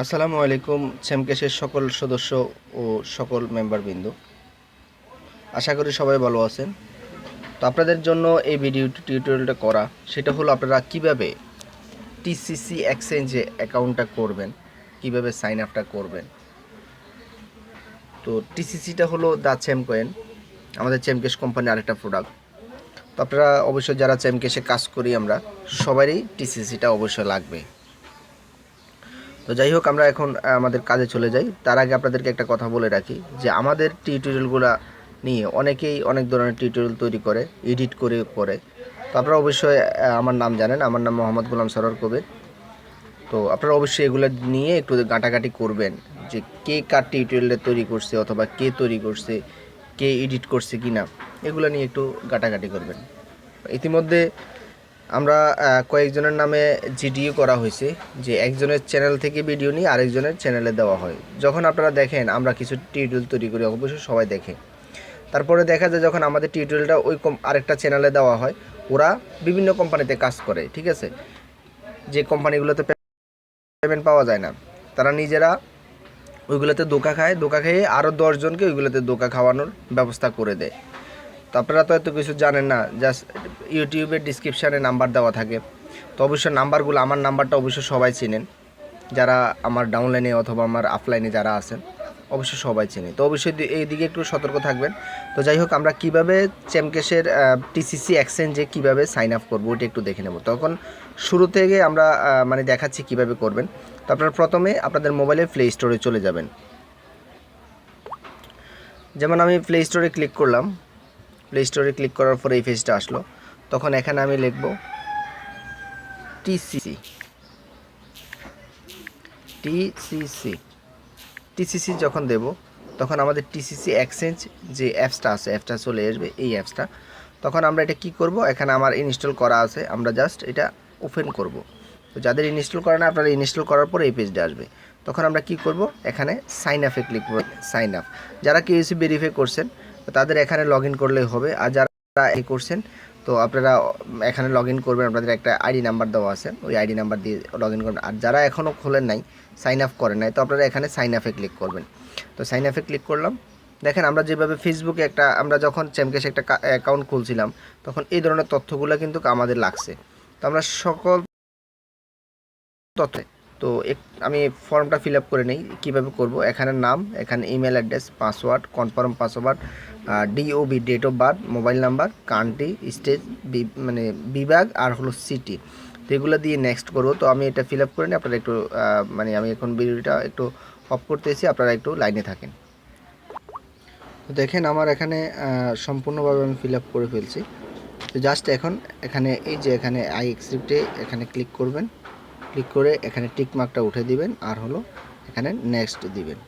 আসসালামু আলাইকুম ছেমকেশের সকল সদস্য ও সকল মেম্বারবৃন্দ, আশা করি সবাই ভালো আছেন। তো আপনাদের জন্য এই ভিডিও টিউটোরিয়ালটা করা সেটা হলো আপনারা কিভাবে টিসিসি এক্সচেঞ্জে অ্যাকাউন্টটা করবেন, কিভাবে সাইন আপটা করবেন। তো টিসিসিটা হলো দ্য চেম কয়েন, আমাদের চেমকেশ কোম্পানির আরেকটা প্রোডাক্ট। তো আপনারা অবশ্যই যারা চেমকেশে কাজ করি আমরা সবারই টিসিসিটা অবশ্যই লাগবে। তো যাই হোক, আমরা এখন আমাদের কাজে চলে যাই। তার আগে আপনাদেরকে একটা কথা বলে রাখি যে আমাদের টিউটোরিয়ালগুলো নিয়ে অনেকেই অনেক ধরনের টিউটোরিয়াল তৈরি করে, এডিট করে। তো আপনারা অবশ্যই আমার নাম জানেন, আমার নাম মোহাম্মদ গোলাম সরোয়ার কবির। তো আপনারা অবশ্যই এগুলো নিয়ে একটু ঘাটাঘাটি করবেন যে কে কার টিউটোরিয়ালটা তৈরি করছে অথবা কে তৈরি করছে, কে এডিট করছে কিনা, এগুলো নিয়ে একটু ঘাটাঘাটি করবেন। ইতিমধ্যে আমরা কয়েকজনের নামে জিডিও করা হয়েছে যে একজনের চ্যানেল থেকে ভিডিও নিয়ে আরেকজনের চ্যানেলে দেওয়া হয়। যখন আপনারা দেখেন আমরা কিছু টিউটোরিয়াল তৈরি করি, অবশ্যই সবাই দেখে। তারপরে দেখা যায় যখন আমাদের টিউটোরিয়ালটা ওই আরেকটা চ্যানেলে দেওয়া হয়, ওরা বিভিন্ন কোম্পানিতে কাজ করে, ঠিক আছে, যে কোম্পানিগুলোতে পেমেন্ট পাওয়া যায় না, তারা নিজেরা ওইগুলোতে ধোঁকা খেয়ে আরও 10 জনকে ওইগুলোতে ধোঁকা খাওয়ানোর ব্যবস্থা করে দেয়। তো আপনারা তো এত কিছু জানেন না, জাস্ট ইউটিউবের ডিসক্রিপশানে নাম্বার দেওয়া থাকে। তো অবশ্যই নাম্বারগুলো, আমার নাম্বারটা অবশ্যই সবাই চেনেন, যারা আমার ডাউনলাইনে অথবা আমার অফলাইনে যারা আছেন অবশ্যই সবাই চেনে। তো অবশ্যই এই দিকে একটু সতর্ক থাকবেন। তো যাই হোক, আমরা কিভাবে চেমকেশের টিসিসি এক্সচেঞ্জে কিভাবে সাইন আপ করবো ওইটা একটু দেখে নেব। তখন শুরু থেকে আমরা দেখাচ্ছি কিভাবে করবেন। তো আপনারা প্রথমে আপনাদের মোবাইলের প্লে স্টোরে চলে যাবেন। যেমন আমি প্লে স্টোরে ক্লিক করলাম, প্লে স্টোরে ক্লিক করার পরে এই পেজটা আসলো। তখন এখানে আমি লিখব টিসিসি টিসিসি টিসিসি যখন দেব তখন আমাদের টিসিসি এক্সচেঞ্জ যে অ্যাপসটা আছে, অ্যাপসটা চলে আসবে, এই অ্যাপসটা। তখন আমরা এটা কি করব, এখানে আমার ইনস্টল করা আছে, আমরা জাস্ট এটা ওপেন করব। তো যাদের ইনস্টল করে না, আপনারা ইনস্টল করার পর এই পেজটা আসবে। তখন আমরা কি করব, এখানে সাইন আপে ক্লিক করব। সাইন আপ, যারা কেওয়াইসি ভেরিফাই করছেন তাদের এখানে লগ ইন করলেই হবে। আর যারা এই করছেন তো আপনারা এখানে লগ ইন করবেন, আপনাদের একটা আইডি নাম্বার দেওয়া আছে, ওই আইডি নাম্বার দিয়ে লগ ইন করবেন। আর যারা এখনও খোলেন নাই, সাইন আপ করেন নাই, তো আপনারা এখানে সাইন আপে ক্লিক করবেন। তো সাইন আপে ক্লিক করলাম। দেখেন আমরা যেভাবে ফেসবুকে আমরা যখন চেমকেশ একটা অ্যাকাউন্ট খুলছিলাম তখন এই ধরনের তথ্যগুলো কিন্তু আমাদের লাগছে। তো আমরা সকল তথ্য, তো আমি ফর্মটা ফিল আপ করে নিই। কীভাবে করব, এখানে নাম, এখানে email address, password, confirm password, DOB date of birth, mobile number, country, state, বিভাগ আর হলো সিটি। তো এগুলো দিয়ে নেক্সট করবো। তো আমি এটা ফিল আপ করে নিই, আপনারা একটু আমি এখন ভিডিওটা একটু অফ করতেছি, আপনারা একটু লাইনে থাকেন। তো দেখেন আমার এখানে সম্পূর্ণভাবে আমি ফিল আপ করে ফেলছি। তো জাস্ট এখন এখানে এই যে এখানে আই অ্যাকসেপ্টে এখানে ক্লিক করবেন, ক্লিক করে এখানে টিক মার্কটা উঠে দিবেন আর হলো এখানে নেক্সট দিবেন।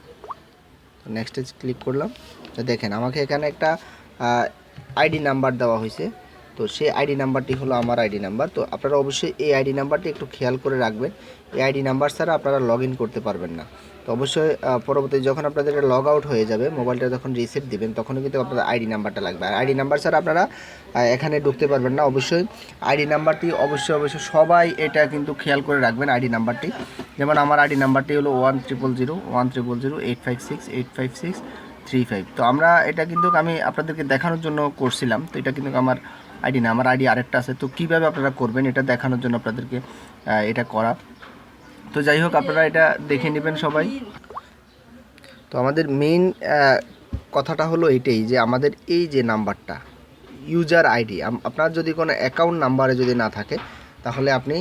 তো নেক্সটে ক্লিক করলাম। তো দেখেন আমাকে এখানে একটা আইডি নাম্বার দেওয়া হয়েছে। তো সেই আইডি নাম্বারটি হলো আমার আইডি নাম্বার। তো আপনারা অবশ্যই এই আইডি নাম্বারটি একটু খেয়াল করে রাখবেন। এই আইডি নাম্বার ছাড়া আপনারা লগ ইন করতে পারবেন না। তো অবশ্যই পরবর্তী যখন আপনাদের লগ আউট হয়ে যাবে, মোবাইলটা যখন রিসেট দিবেন তখনও কিন্তু আপনাদের আইডি নাম্বারটা লাগবে। আর আইডি নাম্বার ছাড়া আপনারা এখানে ঢুকতে পারবেন না। অবশ্যই আইডি নাম্বারটি অবশ্যই সবাই এটা কিন্তু খেয়াল করে রাখবেন আইডি নাম্বারটি। যেমন আমার আইডি নাম্বারটি হলো 1000 856 তো আমরা এটা কিন্তু আমি আপনাদেরকে দেখানোর জন্য করছিলাম। তো এটা কিন্তু আমার আইডি না, আমার আইডি আরেকটা আছে। তো কীভাবে আপনারা করবেন এটা দেখানোর জন্য আপনাদেরকে এটা করা। তো যাই হোক, আপনারা এটা দেখে নেবেন সবাই। তো আমাদের মেইন কথাটা হলো এটাই যে আমাদের এই যে নাম্বারটা ইউজার আইডি, আপনার যদি কোনো অ্যাকাউন্ট নাম্বারে যদি না থাকে তাহলে আপনি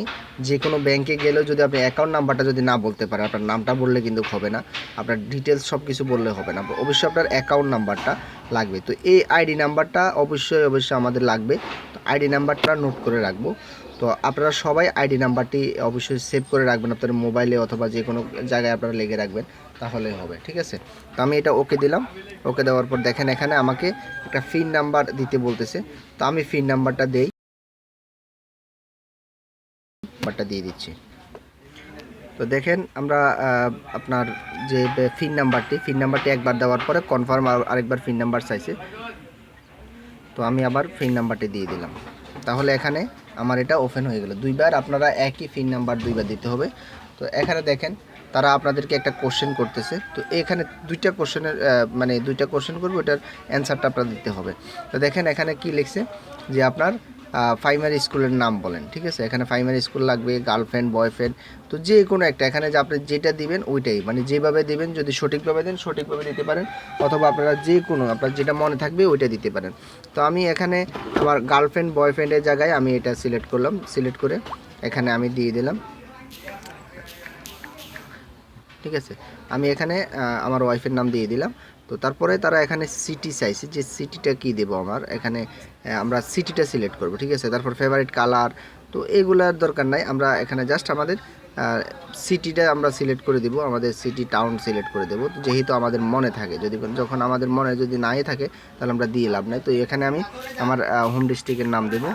যে কোনো ব্যাংকে গেলেও যদি আপনি অ্যাকাউন্ট নাম্বারটা যদি না বলতে পারেন, আপনার নামটা বললে কিন্তু হবে না, আপনার ডিটেলস সব কিছু বললে হবে না, অবশ্যই আপনার অ্যাকাউন্ট নাম্বারটা লাগবে। তো এই আইডি নাম্বারটা অবশ্যই আমাদের লাগবে। তো আইডি নাম্বারটা নোট করে রাখবো। তো আপনারা সবাই আইডি নাম্বারটি অবশ্যই সেভ করে রাখবেন আপনার মোবাইলে অথবা যে কোনো জায়গায় আপনারা লিখে রাখবেন, তাহলেই হবে, ঠিক আছে। তো আমি এটা ওকে দিলাম। ওকে দেওয়ার পর দেখেন এখানে আমাকে একটা পিন নাম্বার দিতে বলতেছে। তো আমি পিন নাম্বারটা দিয়ে দিচ্ছি। তো দেখেন আমরা আপনার যে পিন নাম্বারটি একবার দেওয়ার পরে কনফার্ম আরেকবার পিন নাম্বার চাইছে। তো আমি আবার পিন নাম্বারটি দিয়ে দিলাম। তাহলে এখানে আমার এটা ওপেন হয়ে গেল। দুইবার আপনারা একই পিন নাম্বার দুইবার দিতে হবে। তো এখানে দেখেন তারা আপনাদেরকে একটা কোশ্চেন করতেছে। তো এখানে দুইটা কোশ্চেনের মানে দুইটা কোশ্চেন করবে, ওটার অ্যান্সারটা আপনার দিতে হবে। তো দেখেন এখানে কি লিখছে যে আপনার প্রাইমারি স্কুলের নাম বলেন, ঠিক আছে। এখানে প্রাইমারি স্কুল লাগবে, গার্লফ্রেন্ড, বয়ফ্রেন্ড, তো যে কোনো একটা এখানে যে আপনি যেটা দিবেন ওইটাই, মানে যেভাবে দিবেন, যদি সঠিকভাবে দেন সঠিকভাবে দিতে পারেন, অথবা আপনারা যে কোনো আপনার যেটা মনে থাকবে ওইটা দিতে পারেন। তো আমি এখানে আমার গার্লফ্রেন্ড বয়ফ্রেন্ডের জায়গায় আমি এটা সিলেক্ট করলাম, সিলেক্ট করে এখানে আমি দিয়ে দিলাম, ঠিক আছে। আমি এখানে আমার ওয়াইফের নাম দিয়ে দিলাম। তো তারপরে তারা এখানে সিটি চাইছে, যে সিটিটা কি দেবো আমার এখানে, আমরা সিটিটা সিলেক্ট করব, ঠিক আছে। তারপর ফেভারিট কালার, তো এগুলার দরকার নাই, আমরা এখানে জাস্ট আমাদের সিটিটা আমরা সিলেক্ট করে দিব, আমাদের সিটি টাউন সিলেক্ট করে দেবো, যেহেতু আমাদের মনে থাকে। যদি যখন আমাদের মনে যদি নাই থাকে তাহলে আমরা দিয়ে লাভ নাই। তো এখানে আমি আমার হোম ডিস্ট্রিক্টের নাম দেবো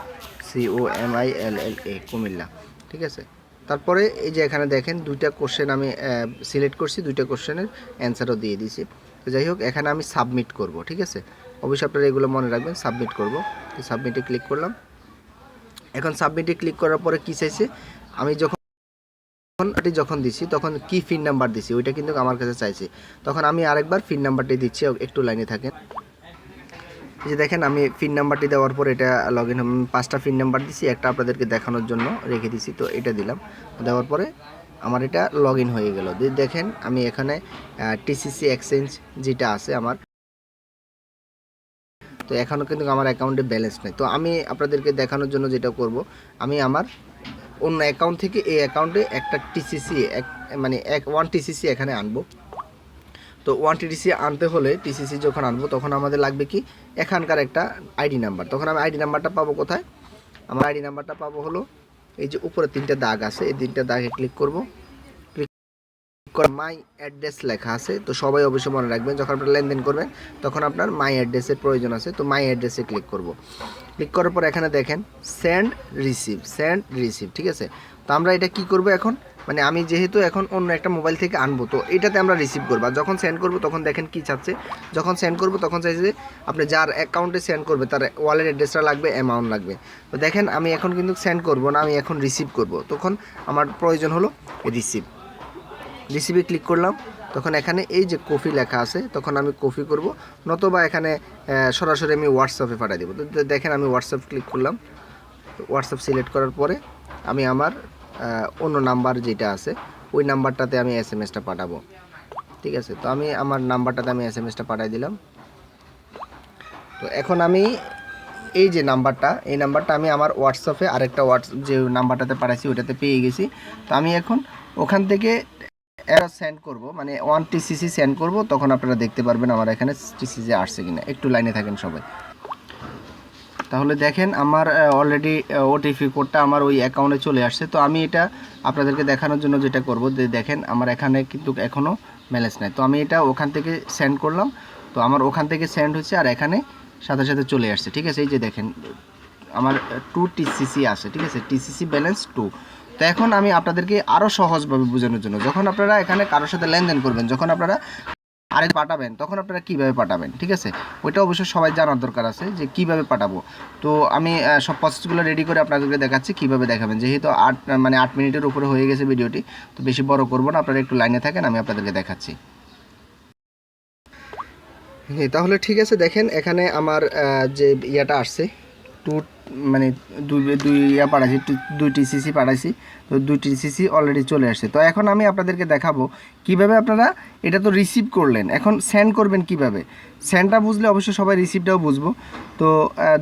COMILLA, কুমিল্লা, ঠিক আছে। তারপরে এই যে এখানে দেখেন দুইটা কোশ্চেন আমি সিলেক্ট করছি, দুইটা কোশ্চেনের অ্যান্সারও দিয়ে দিয়েছি। তো যাই হোক, এখানে আমি সাবমিট করব, ঠিক আছে। অবশ্যই আপনারা এগুলো মনে রাখবেন, সাবমিট করব। তো সাবমিটে ক্লিক করলাম। এখন সাবমিটে ক্লিক করার পরে কী চাইছে, আমি যখন দিছি তখন কি পিন নাম্বার দিছি ওইটা কিন্তু আমার কাছে চাইছে। তখন আমি আরেকবার পিন নাম্বারটি দিচ্ছি, একটু লাইনে থাকেন। এই যে দেখেন আমি পিন নাম্বারটি দেওয়ার পর এটা লগ ইন, 5টা পিন নাম্বার দিছি, একটা আপনাদেরকে দেখানোর জন্য রেখে দিছি। তো এটা দিলাম, দেওয়ার পরে আমার এটা লগ ইন হয়ে গেল। দেখেন আমি এখানে টিসিসি এক্সচেঞ্জ যেটা আছে আমার, তো এখনও কিন্তু আমার অ্যাকাউন্টে ব্যালেন্স নেই। তো আমি আপনাদেরকে দেখানোর জন্য যেটা করব, আমি আমার অন্য অ্যাকাউন্ট থেকে এই অ্যাকাউন্টে একটা টিসিসি মানে 1 টিসিসি এখানে আনবো। তো 1 টিসিসি আনতে হলে, টিসিসি যখন আনবো তখন আমাদের লাগবে কি এখানকার একটা আইডি নাম্বার। তখন আমি আইডি নাম্বারটা পাবো কোথায়, আমার আইডি নাম্বারটা পাবো হলো এই যে উপরে 3টে দাগ আছে, এই 3টে দাগে ক্লিক করব। ক্লিক করে মাই অ্যাড্রেস লেখা আছে, তো সবাই অবশ্যই মনে রাখবেন যখন আপনারা লেনদেন করবেন তখন আপনার মাই অ্যাড্রেসের প্রয়োজন আছে। তো মাই অ্যাড্রেসে ক্লিক করব। ক্লিক করার পর এখানে দেখেন সেন্ড রিসিভ, ঠিক আছে। তো আমরা এটা কি করব এখন, মানে আমি যেহেতু এখন অন্য একটা মোবাইল থেকে আনবো, তো এটাতে আমরা রিসিভ করবো। আর যখন সেন্ড করবো তখন দেখেন কি চাচ্ছে, যখন সেন্ড করবো তখন চাইছে যে আপনি যার অ্যাকাউন্টে সেন্ড করবে তার ওয়ালেট অ্যাড্রেসটা লাগবে, অ্যামাউন্ট লাগবে। তো দেখেন আমি এখন কিন্তু সেন্ড করবো না, আমি এখন রিসিভ করব। তখন আমার প্রয়োজন হলো রিসিভে ক্লিক করলাম। তখন এখানে এই যে কপি লেখা আছে, তখন আমি কপি করব, নতবা এখানে সরাসরি আমি হোয়াটসঅ্যাপে পাঠিয়ে দেবো। তো দেখেন আমি হোয়াটসঅ্যাপ ক্লিক করলাম। হোয়াটসঅ্যাপ সিলেক্ট করার পরে আমি আমার অন্য নাম্বার যেটা আছে ওই নাম্বারটাতে আমি এসএমএসটা পাঠাবো, ঠিক আছে। তো আমি আমার নাম্বারটাতে আমি এসএমএসটা পাঠিয়ে দিলাম। তো এখন আমি এই যে নাম্বারটা, এই নাম্বারটা আমি আমার হোয়াটসঅ্যাপে আরেকটা যে নাম্বারটাতে পাঠাইছি ওইটাতে পেয়ে গেছি। তো আমি এখন ওখান থেকে এটা সেন্ড করব, মানে 1 টিসিসি সেন্ড করব, তখন আপনারা দেখতে পারবেন আমার এখানে টিসিসি আসছে কিনা। একটু লাইনে থাকেন সবাই। তাহলে দেখেন আমার অলরেডি ওটিপি কোডটা আমার ওই অ্যাকাউন্টে চলে আসছে। তো আমি এটা আপনাদেরকে দেখানোর জন্য যেটা করব, দেখেন আমার এখানে কিন্তু এখনও ব্যালেন্স নেই। তো আমি এটা ওখান থেকে সেন্ড করলাম, তো আমার ওখান থেকে সেন্ড হচ্ছে আর এখানে সাথে সাথে চলে আসছে, ঠিক আছে। এই যে দেখেন আমার 2 টিসিসি আছে, ঠিক আছে, টিসিসি ব্যালেন্স 2। তো এখন আমি আপনাদেরকে আরও সহজভাবে বোঝানোর জন্য, যখন আপনারা এখানে কারোর সাথে লেনদেন করবেন, যখন আপনারা আরেক পাঠাবেন তখন আপনারা কীভাবে পাঠাবেন, ঠিক আছে, ওইটা অবশ্যই সবাই জানার দরকার আছে যে কীভাবে পাঠাবো। তো আমি সব প্রসেসগুলো রেডি করে আপনাদেরকে দেখাচ্ছি কীভাবে দেখাবেন। যেহেতু 8 মিনিটের উপরে হয়ে গেছে ভিডিওটি, তো বেশি বড় করবো না, আপনারা একটু লাইনে থাকেন, আমি আপনাদেরকে দেখাচ্ছি। হ্যাঁ, তাহলে ঠিক আছে। দেখেন এখানে আমার যে ইয়াটা আসছে, মানে দুই ইয়া পাঠাইছি, 2 টিসিসি পাঠাইছি। তো 2 টিসিসি অলরেডি চলে আসছে। তো এখন আমি আপনাদেরকে দেখাবো কিভাবে আপনারা এটা তো রিসিভ করলেন, এখন সেন্ড করবেন কিভাবে। সেন্ডটা বুঝলে অবশ্যই সবাই রিসিভটাও বুঝবো। তো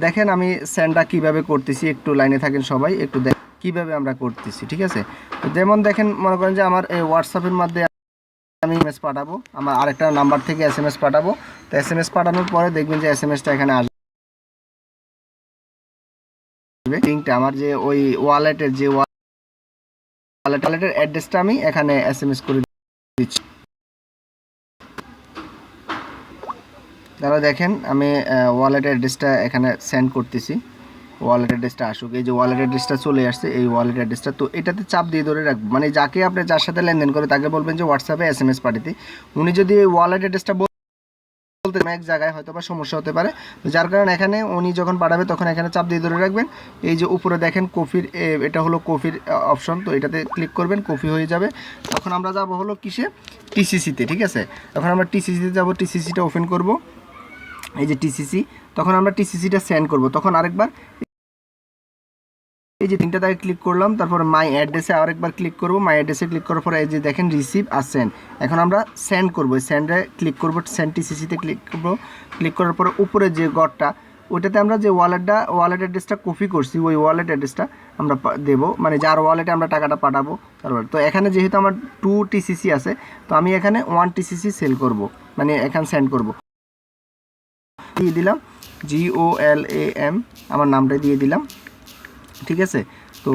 দেখেন আমি সেন্ডটা কিভাবে করতেছি, একটু লাইনে থাকেন সবাই, একটু কিভাবে আমরা করতেছি, ঠিক আছে। তো যেমন দেখেন, মনে করেন যে আমার এই হোয়াটসঅ্যাপের মধ্যে আমি এসএমএস পাঠাবো, আমার আরেকটা নাম্বার থেকে এসএমএস পাঠাবো। তো এসএমএস পাঠানোর পরে দেখবেন যে এসএমএসটা এখানে আসবে, লিঙ্কটা আমার যে ওই ওয়ালেটের যে ওয়ালেটের অ্যাড্রেসটা আমি এখানে এসএমএস করে দিচ্ছি। তাহলে দেখেন আমি ওয়ালেট অ্যাড্রেসটা এখানে সেন্ড করতেছি, ওয়ালেট অ্যাড্রেসটা আসুক। এই যে ওয়ালেট অ্যাড্রেসটা চলে আসছে, এই ওয়ালেট অ্যাড্রেসটা, তো এটাতে চাপ দিয়ে ধরে রাখবো, মানে যাকে আপনি যার সাথে লেনদেন করে তাকে বলবেন যে হোয়াটসঅ্যাপে এসএমএস পাঠাতে। উনি যদি ওয়ালেট অ্যাড্রেসটা বলতে বলতে এক জায়গায় হয়তো বা সমস্যা হতে পারে, যার কারণে এখানে উনি যখন পাঠাবে তখন এখানে চাপ দিয়ে ধরে রাখবেন। এই যে উপরে দেখেন কপির, এটা হলো কপির অপশন, তো এটাতে ক্লিক করবেন, কপি হয়ে যাবে। তখন আমরা যাব হলো কিসে, টিসিসিতে। ঠিক আছে, তখন আমরা টিসিসিতে যাব, টিসিসিটা ওপেন করব, এই যে টিসিসি। তখন আমরা টিসিসিটা সেন্ড করব। তখন আরেকবার এই যে তিনটা দাগে ক্লিক করলাম, তারপরে মাই অ্যাড্রেসে আরেকবার ক্লিক করব। মাই অ্যাড্রেসে ক্লিক করার পরে এই যে দেখেন রিসিভ আর সেন্ড। এখন আমরা সেন্ড করব, সেন্ডে ক্লিক করব, সেন্ড টিসিসিতে ক্লিক করব। ক্লিক করার পরে উপরে যে ঘরটা, ওইটাতে আমরা যে ওয়ালেট অ্যাড্রেসটা কপি করছি, ওই ওয়ালেট অ্যাড্রেসটা আমরা দেবো, মানে যার ওয়ালেটে আমরা টাকাটা পাঠাবো। তারপর তো এখানে যেহেতু আমার 2 টিসিসি আছে, তো আমি এখানে 1 টিসিসি সেল করব, মানে এখানে সেন্ড করব। দিয়ে দিলাম GOLAM, আমার নামটা দিয়ে দিলাম। ঠিক আছে, তো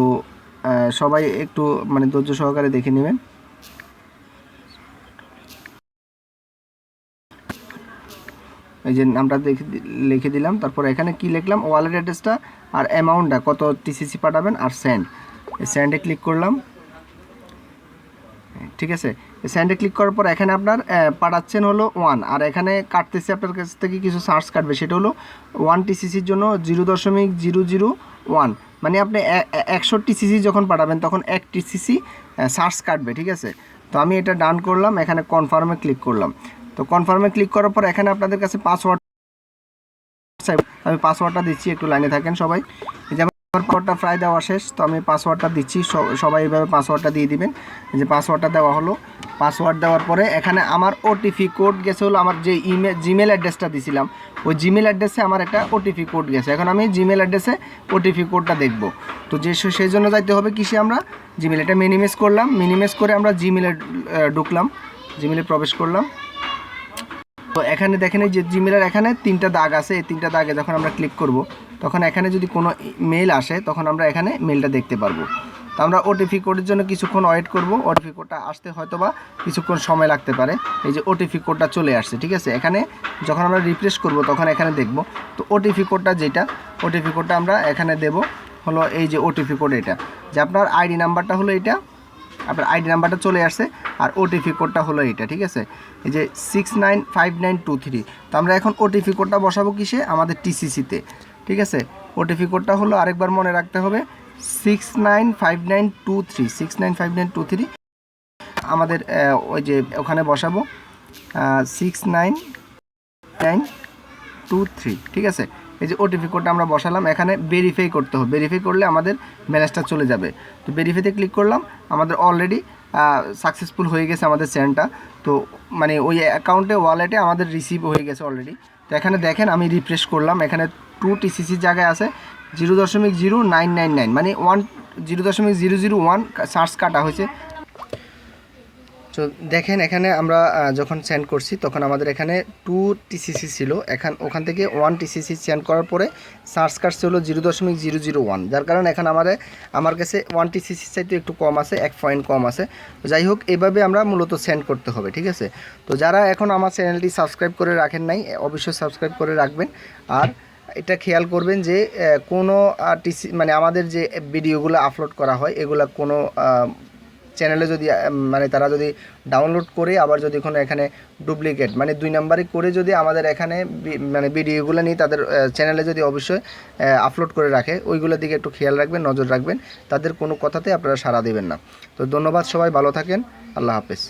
সবাই একটু মানে ধৈর্য সহকারে দেখে নেবেন। এই যে নামটা লিখে দিলাম, তারপর এখানে কি লিখলাম, ওয়ালেট অ্যাড্রেসটা আর অ্যামাউন্টটা কত টিসিসি পাঠাবেন আর সেন্ড। সেন্ডে ক্লিক করলাম। ঠিক আছে, সেন্ডে ক্লিক করার পর এখানে আপনার পাঠাচ্ছেন হলো 1, আর এখানে কাটতেছে আপনার কাছ থেকে কিছু চার্জ কাটবে, সেটা হলো 1 টিসিসির জন্য 0.001, মানে আপনি 100 টিসিসি যখন পাঠাবেন তখন 1 টিসিসি চার্জ কাটবে। ঠিক আছে, তো আমি এটা ডান করলাম, এখানে কনফার্মে ক্লিক করলাম। তো কনফার্মে ক্লিক করার পর এখানে আপনাদের কাছে পাসওয়ার্ড, আমি পাসওয়ার্ডটা দিচ্ছি, একটু লাইনে থাকেন সবাই। এই যে আমার পাসওয়ার্ডটা প্রায় দেওয়া শেষ, তো আমি পাসওয়ার্ডটা দিচ্ছি, সবাই এইভাবে পাসওয়ার্ডটা দিয়ে দিবেন। যে পাসওয়ার্ডটা দেওয়া হলো, পাসওয়ার্ড দেওয়ার পরে এখানে আমার ওটিপি কোড গেছে হলো, আমার যে জিমেল অ্যাড্রেসটা দিয়েছিলাম ওই জিমেল অ্যাড্রেসে আমার একটা ওটিপি কোড গেছে। এখন আমি জিমেল অ্যাড্রেসে ওটিপি কোডটা দেখব, তো সেই জন্য যাইতে হবে কিসে, আমরা জিমেল, এটা মিনিমাইজ করলাম, মিনিমাইজ করে আমরা জিমেলে ঢুকলাম, জিমেলে প্রবেশ করলাম। তো এখানে দেখেন এই যে জিমেলের এখানে 3টা দাগ আছে, এই 3টা দাগে যখন আমরা ক্লিক করব তখন এখানে যদি কোনো মেল আসে তখন আমরা এখানে মেলটা দেখতে পারবো। তো আমরা ওটিপি কোডের জন্য কিছুক্ষণ ওয়েট করব, ওটিপি কোডটা আসতে হয়তো বা কিছুক্ষণ সময় লাগতে পারে। এই যে ওটিপি কোডটা চলে আসছে। ঠিক আছে, এখানে যখন আমরা রিফ্রেশ করব তখন এখানে দেখব, তো ওটিপি কোডটা যেটা, ওটিপি কোডটা আমরা এখানে দেব হলো এই যে ওটিপি কোড, এটা যে আপনার আইডি নাম্বারটা হলো এটা, আপনার আইডি নাম্বারটা চলে আসছে, আর ওটিপি কোডটা হলো এইটা। ঠিক আছে, এই যে 695923। তো আমরা এখন ওটিপি কোডটা বসাবো কিসে, আমাদের টিসিসিতে। ঠিক আছে, ওটিপি কোডটা হলো আরেকবার মনে রাখতে হবে 695923, 695923 আমাদের ওই যে ওখানে বসাবো 69923। ঠিক আছে, এই যে ওটিপি কোডটা আমরা বসালাম, এখানে ভেরিফাই করতে হবে, ভেরিফাই করলে আমাদের ব্যালেন্সটা চলে যাবে। তো ভেরিফাইতে ক্লিক করলাম, আমাদের অলরেডি সাকসেসফুল হয়ে গেছে আমাদের সেন্ডটা, তো মানে ওই অ্যাকাউন্টে ওয়ালেটে আমাদের রিসিভ হয়ে গেছে অলরেডি। তো এখানে দেখেন আমি রিফ্রেশ করলাম, এখানে 2 টিসিসির জায়গায় আছে 0.0999, মানে 0.001 চার্জ কাটা হয়েছে। তো দেখেন এখানে আমরা যখন সেন্ড করছি তখন আমাদের এখানে 2 টিসিসি ছিল, ওখান থেকে 1 টিসিসি সেন্ড করার পরে চার্জ কাটছে হলো 0.001, যার কারণে এখন আমার কাছে 1 টিসিসি চাইতে একটু কম আছে, 1 পয়েন্ট কম আছে। যাই হোক, এইভাবে আমরা মূলত সেন্ড করতে হবে। ঠিক আছে, তো যারা এখন আমার চ্যানেলটি সাবস্ক্রাইব করে রাখেন নাই, অবশ্যই সাবস্ক্রাইব করে রাখবেন। আর এটা খেয়াল করবেন যে কোনো মানে আমাদের যে ভিডিওগুলো আপলোড করা হয় এগুলো কোনো চ্যানেলে যদি মানে তারা যদি ডাউনলোড করে আবার যদি কোনো এখানে ডুপ্লিকেট মানে 2 নাম্বারে করে যদি আমাদের এখানে মানে ভিডিওগুলো নিয়ে তাদের চ্যানেলে যদি অবশ্যই আপলোড করে রাখে, ওইগুলোর দিকে একটু খেয়াল রাখবেন, নজর রাখবেন, তাদের কোনো কথাতে আপনারা সাড়া দেবেন না। তো ধন্যবাদ, সবাই ভালো থাকেন, আল্লাহ হাফেজ।